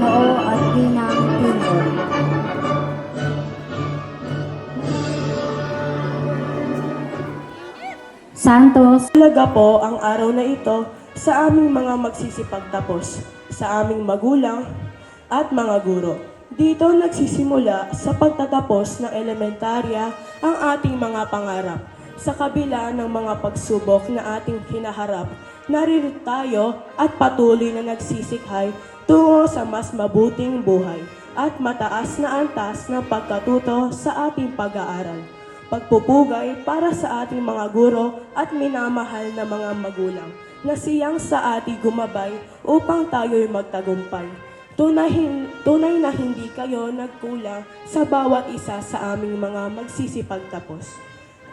Ginoo at Ginang Timor. Santos. Talaga po ang araw na ito sa aming mga magsisipagtapos, sa aming magulang at mga guro. Dito nagsisimula sa pagtatapos ng elementarya ang ating mga pangarap. Sa kabila ng mga pagsubok na ating hinaharap, narito tayo at patuloy na nagsisikhay tungo sa mas mabuting buhay at mataas na antas ng pagkatuto sa ating pag-aaral. Pagpupugay para sa ating mga guro at minamahal na mga magulang na siyang sa ating gumabay upang tayo'y magtagumpay. Tunay na hindi kayo nagkulang sa bawat isa sa aming mga magsisipagtapos.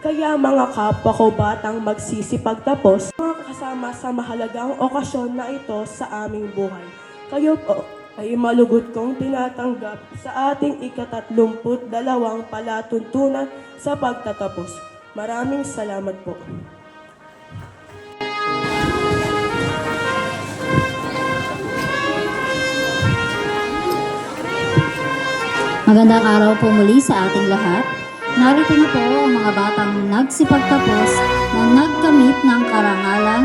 Kaya mga kapwa ko batang magsisipagtapos, mga kasama sa mahalagang okasyon na ito sa aming buhay. Kayo po ay malugod kong tinatanggap sa ating ika-32 palatuntunan sa pagtatapos. Maraming salamat po. Magandang araw po muli sa ating lahat. Narito na po ang mga batang nagsipagtapos na nagkamit ng karangalan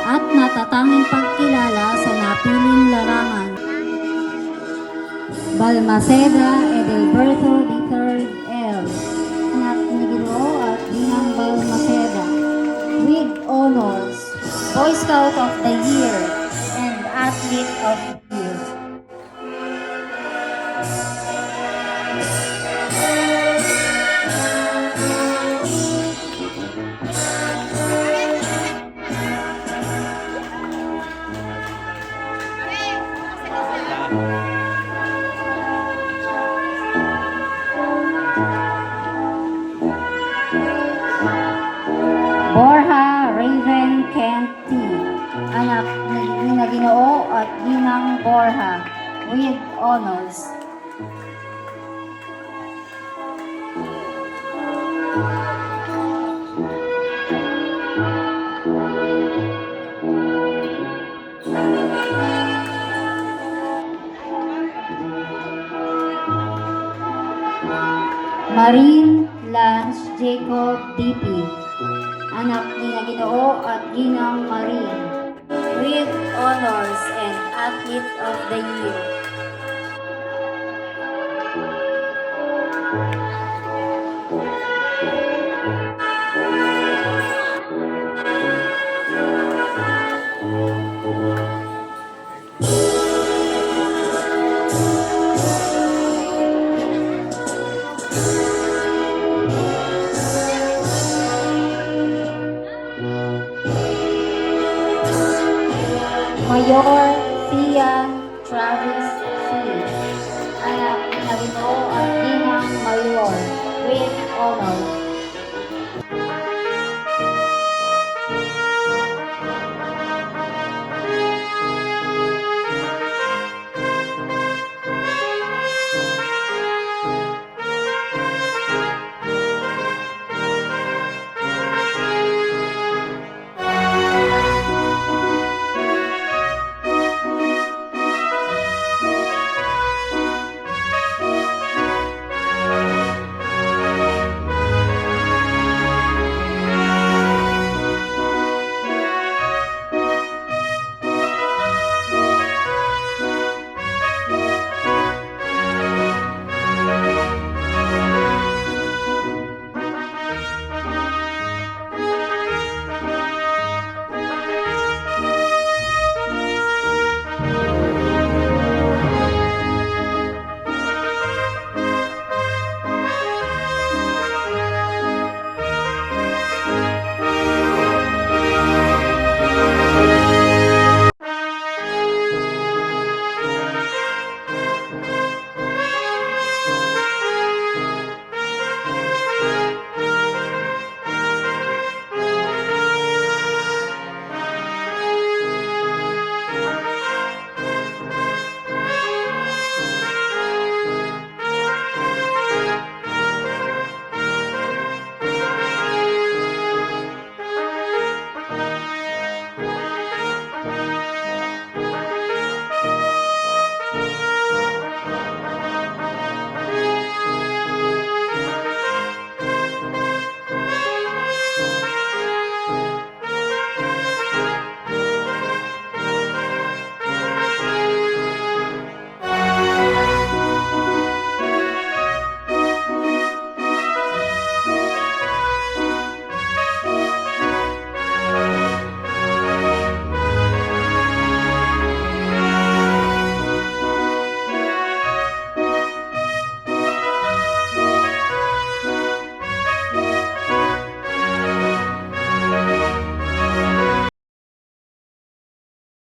at natatanging pagkilala sa napiling larangan. Balmaceda Edelberto III L. Anak ni Ginoo at Ginang Balmaceda with honors, Boy Scout of the Year and Athlete of the Year. Borja Raven Kent T. Anak ni Ginoo at Ginang Borja with honors. Marine Lance Jacob D.P. Anak ni Ginoo at Ginang Marine with honors and Athlete of the Year.